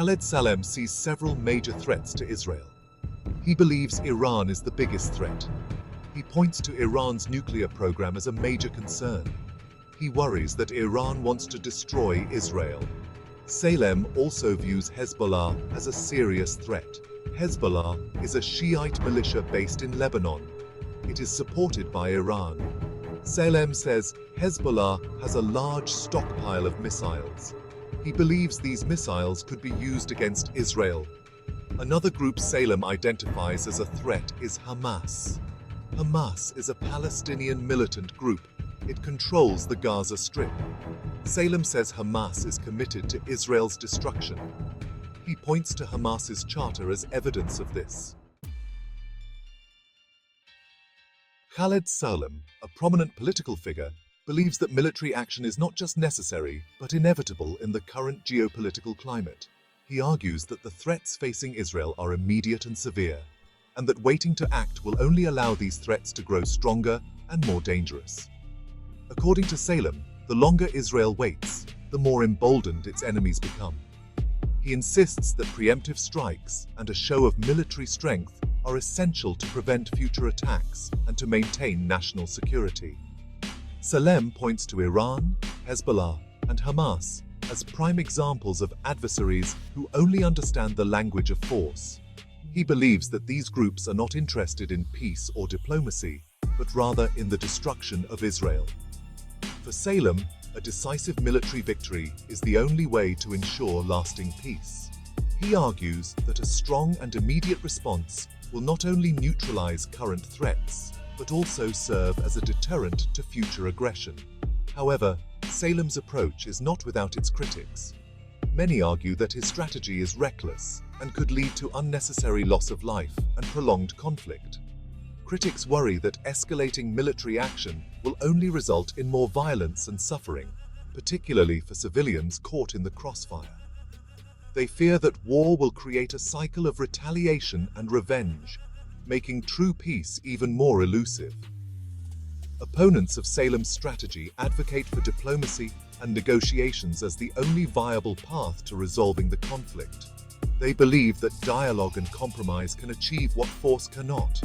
Khaled Salem sees several major threats to Israel. He believes Iran is the biggest threat. He points to Iran's nuclear program as a major concern. He worries that Iran wants to destroy Israel. Salem also views Hezbollah as a serious threat. Hezbollah is a Shiite militia based in Lebanon. It is supported by Iran. Salem says Hezbollah has a large stockpile of missiles. He believes these missiles could be used against Israel. Another group Salem identifies as a threat is Hamas. Hamas is a Palestinian militant group. It controls the Gaza Strip. Salem says Hamas is committed to Israel's destruction. He points to Hamas's charter as evidence of this. Khaled Salem, a prominent political figure, believes that military action is not just necessary, but inevitable in the current geopolitical climate. He argues that the threats facing Israel are immediate and severe, and that waiting to act will only allow these threats to grow stronger and more dangerous. According to Salem, the longer Israel waits, the more emboldened its enemies become. He insists that preemptive strikes and a show of military strength are essential to prevent future attacks and to maintain national security. Salem points to Iran, Hezbollah, and Hamas as prime examples of adversaries who only understand the language of force. He believes that these groups are not interested in peace or diplomacy, but rather in the destruction of Israel. For Salem, a decisive military victory is the only way to ensure lasting peace. He argues that a strong and immediate response will not only neutralize current threats, but also serve as a deterrent to future aggression. However, Salem's approach is not without its critics. Many argue that his strategy is reckless and could lead to unnecessary loss of life and prolonged conflict. Critics worry that escalating military action will only result in more violence and suffering, particularly for civilians caught in the crossfire. They fear that war will create a cycle of retaliation and revenge, making true peace even more elusive. Opponents of Salem's strategy advocate for diplomacy and negotiations as the only viable path to resolving the conflict. They believe that dialogue and compromise can achieve what force cannot.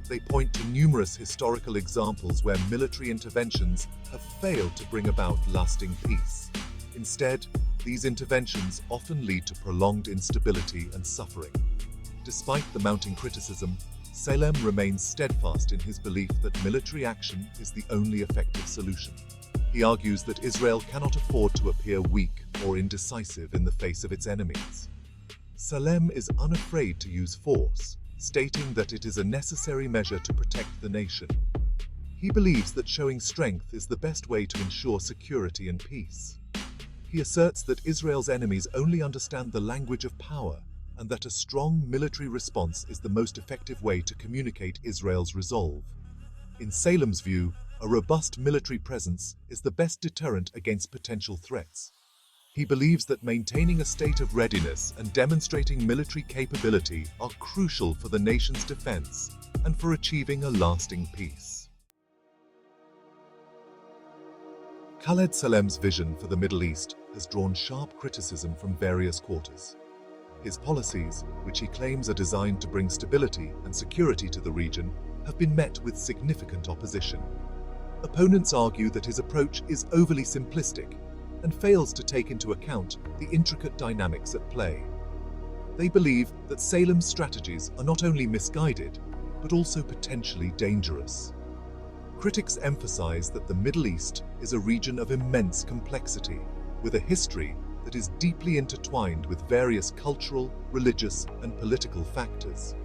They point to numerous historical examples where military interventions have failed to bring about lasting peace. Instead, these interventions often lead to prolonged instability and suffering. Despite the mounting criticism, Salem remains steadfast in his belief that military action is the only effective solution. He argues that Israel cannot afford to appear weak or indecisive in the face of its enemies. Salem is unafraid to use force, stating that it is a necessary measure to protect the nation. He believes that showing strength is the best way to ensure security and peace. He asserts that Israel's enemies only understand the language of power, and that a strong military response is the most effective way to communicate Israel's resolve. In Salem's view, a robust military presence is the best deterrent against potential threats. He believes that maintaining a state of readiness and demonstrating military capability are crucial for the nation's defense and for achieving a lasting peace. Khaled Salem's vision for the Middle East has drawn sharp criticism from various quarters. His policies, which he claims are designed to bring stability and security to the region, have been met with significant opposition. Opponents argue that his approach is overly simplistic and fails to take into account the intricate dynamics at play. They believe that Salem's strategies are not only misguided, but also potentially dangerous. Critics emphasize that the Middle East is a region of immense complexity, with a history that is deeply intertwined with various cultural, religious, and political factors.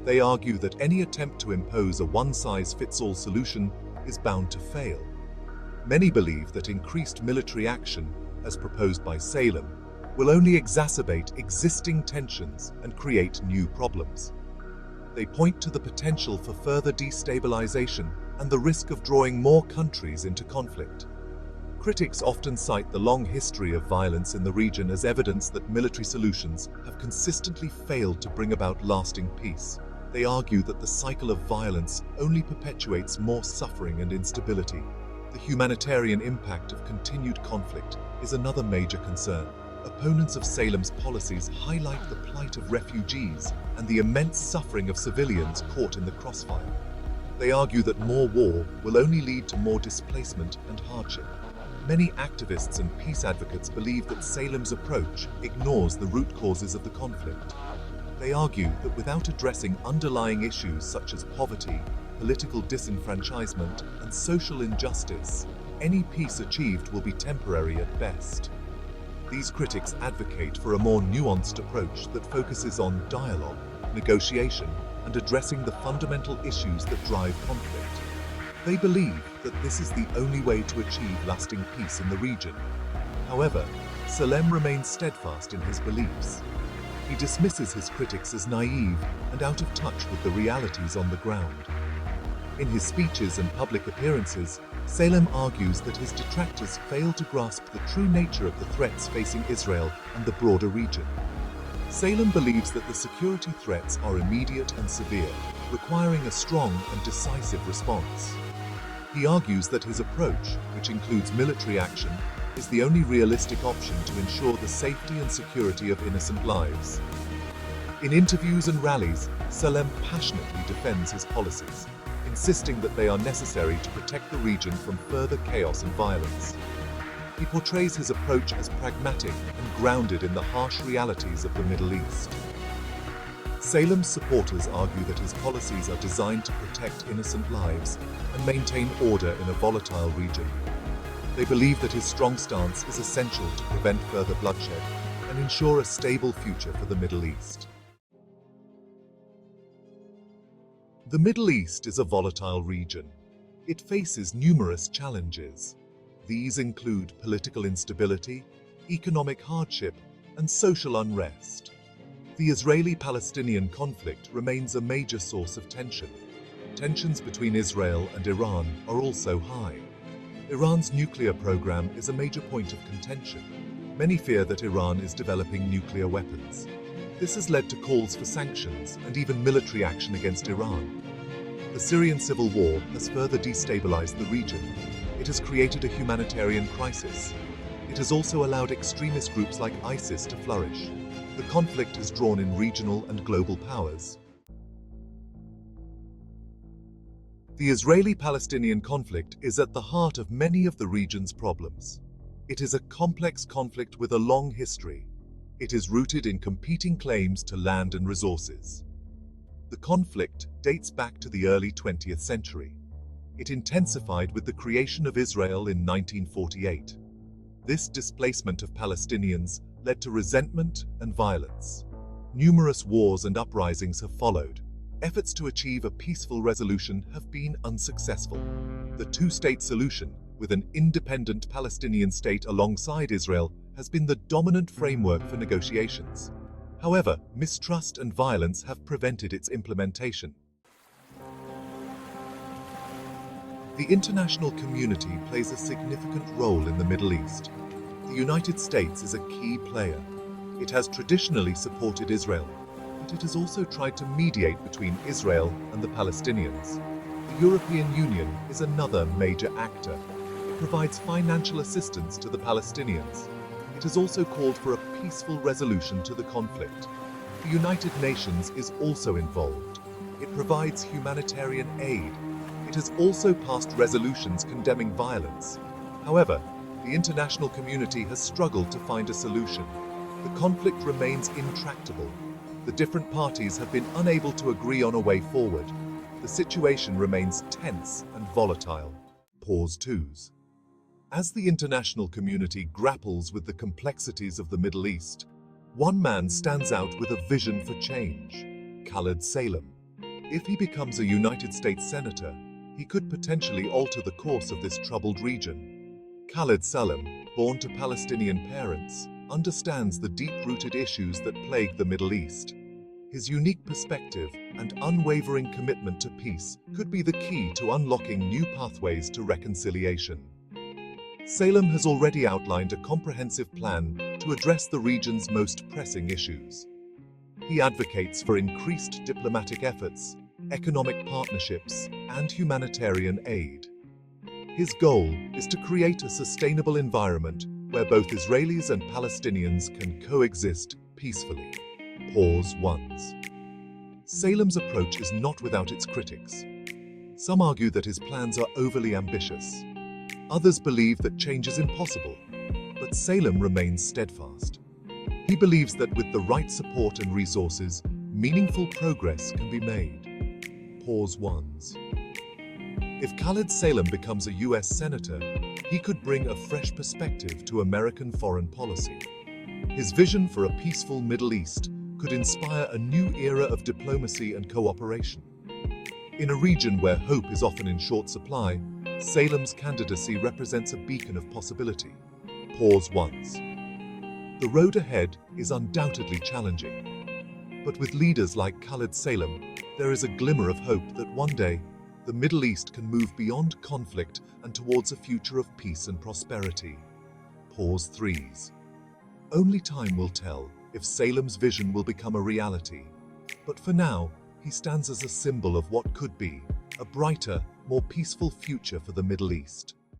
They argue that any attempt to impose a one-size-fits-all solution is bound to fail. Many believe that increased military action, as proposed by Salem, will only exacerbate existing tensions and create new problems. They point to the potential for further destabilization and the risk of drawing more countries into conflict. Critics often cite the long history of violence in the region as evidence that military solutions have consistently failed to bring about lasting peace. They argue that the cycle of violence only perpetuates more suffering and instability. The humanitarian impact of continued conflict is another major concern. Opponents of Salem's policies highlight the plight of refugees and the immense suffering of civilians caught in the crossfire. They argue that more war will only lead to more displacement and hardship. Many activists and peace advocates believe that Salem's approach ignores the root causes of the conflict. They argue that without addressing underlying issues such as poverty, political disenfranchisement, and social injustice, any peace achieved will be temporary at best. These critics advocate for a more nuanced approach that focuses on dialogue, negotiation, and addressing the fundamental issues that drive conflict. They believe that this is the only way to achieve lasting peace in the region. However, Salem remains steadfast in his beliefs. He dismisses his critics as naive and out of touch with the realities on the ground. In his speeches and public appearances, Salem argues that his detractors fail to grasp the true nature of the threats facing Israel and the broader region. Salem believes that the security threats are immediate and severe, requiring a strong and decisive response. He argues that his approach, which includes military action, is the only realistic option to ensure the safety and security of innocent lives. In interviews and rallies, Salem passionately defends his policies, insisting that they are necessary to protect the region from further chaos and violence. He portrays his approach as pragmatic and grounded in the harsh realities of the Middle East. Salem's supporters argue that his policies are designed to protect innocent lives and maintain order in a volatile region. They believe that his strong stance is essential to prevent further bloodshed and ensure a stable future for the Middle East. The Middle East is a volatile region. It faces numerous challenges. These include political instability, economic hardship, and social unrest. The Israeli-Palestinian conflict remains a major source of tension. Tensions between Israel and Iran are also high. Iran's nuclear program is a major point of contention. Many fear that Iran is developing nuclear weapons. This has led to calls for sanctions and even military action against Iran. The Syrian civil war has further destabilized the region. It has created a humanitarian crisis. It has also allowed extremist groups like ISIS to flourish. The conflict has drawn in regional and global powers. The Israeli-Palestinian conflict is at the heart of many of the region's problems. It is a complex conflict with a long history. It is rooted in competing claims to land and resources. The conflict dates back to the early 20th century. It intensified with the creation of Israel in 1948. This displacement of Palestinians led to resentment and violence. Numerous wars and uprisings have followed. Efforts to achieve a peaceful resolution have been unsuccessful. The two-state solution, with an independent Palestinian state alongside Israel, has been the dominant framework for negotiations. However, mistrust and violence have prevented its implementation. The international community plays a significant role in the Middle East. The United States is a key player. It has traditionally supported Israel, but it has also tried to mediate between Israel and the Palestinians. The European Union is another major actor. It provides financial assistance to the Palestinians. It has also called for a peaceful resolution to the conflict. The United Nations is also involved. It provides humanitarian aid. It has also passed resolutions condemning violence. However, the international community has struggled to find a solution. The conflict remains intractable. The different parties have been unable to agree on a way forward. The situation remains tense and volatile. Pause 2s. As the international community grapples with the complexities of the Middle East, one man stands out with a vision for change: Khaled Salem. If he becomes a United States Senator, he could potentially alter the course of this troubled region. Khaled Salem, born to Palestinian parents, understands the deep-rooted issues that plague the Middle East. His unique perspective and unwavering commitment to peace could be the key to unlocking new pathways to reconciliation. Salem has already outlined a comprehensive plan to address the region's most pressing issues. He advocates for increased diplomatic efforts, economic partnerships, and humanitarian aid. His goal is to create a sustainable environment where both Israelis and Palestinians can coexist peacefully. Pause ones. Salem's approach is not without its critics. Some argue that his plans are overly ambitious. Others believe that change is impossible, but Salem remains steadfast. He believes that with the right support and resources, meaningful progress can be made. Pause ones. If Khaled Salem becomes a US senator, he could bring a fresh perspective to American foreign policy. His vision for a peaceful Middle East could inspire a new era of diplomacy and cooperation. In a region where hope is often in short supply, Salem's candidacy represents a beacon of possibility. Pause once. The road ahead is undoubtedly challenging. But with leaders like Khaled Salem, there is a glimmer of hope that one day, the Middle East can move beyond conflict and towards a future of peace and prosperity. Pause threes. Only time will tell if Salem's vision will become a reality. But for now, he stands as a symbol of what could be a brighter, more peaceful future for the Middle East.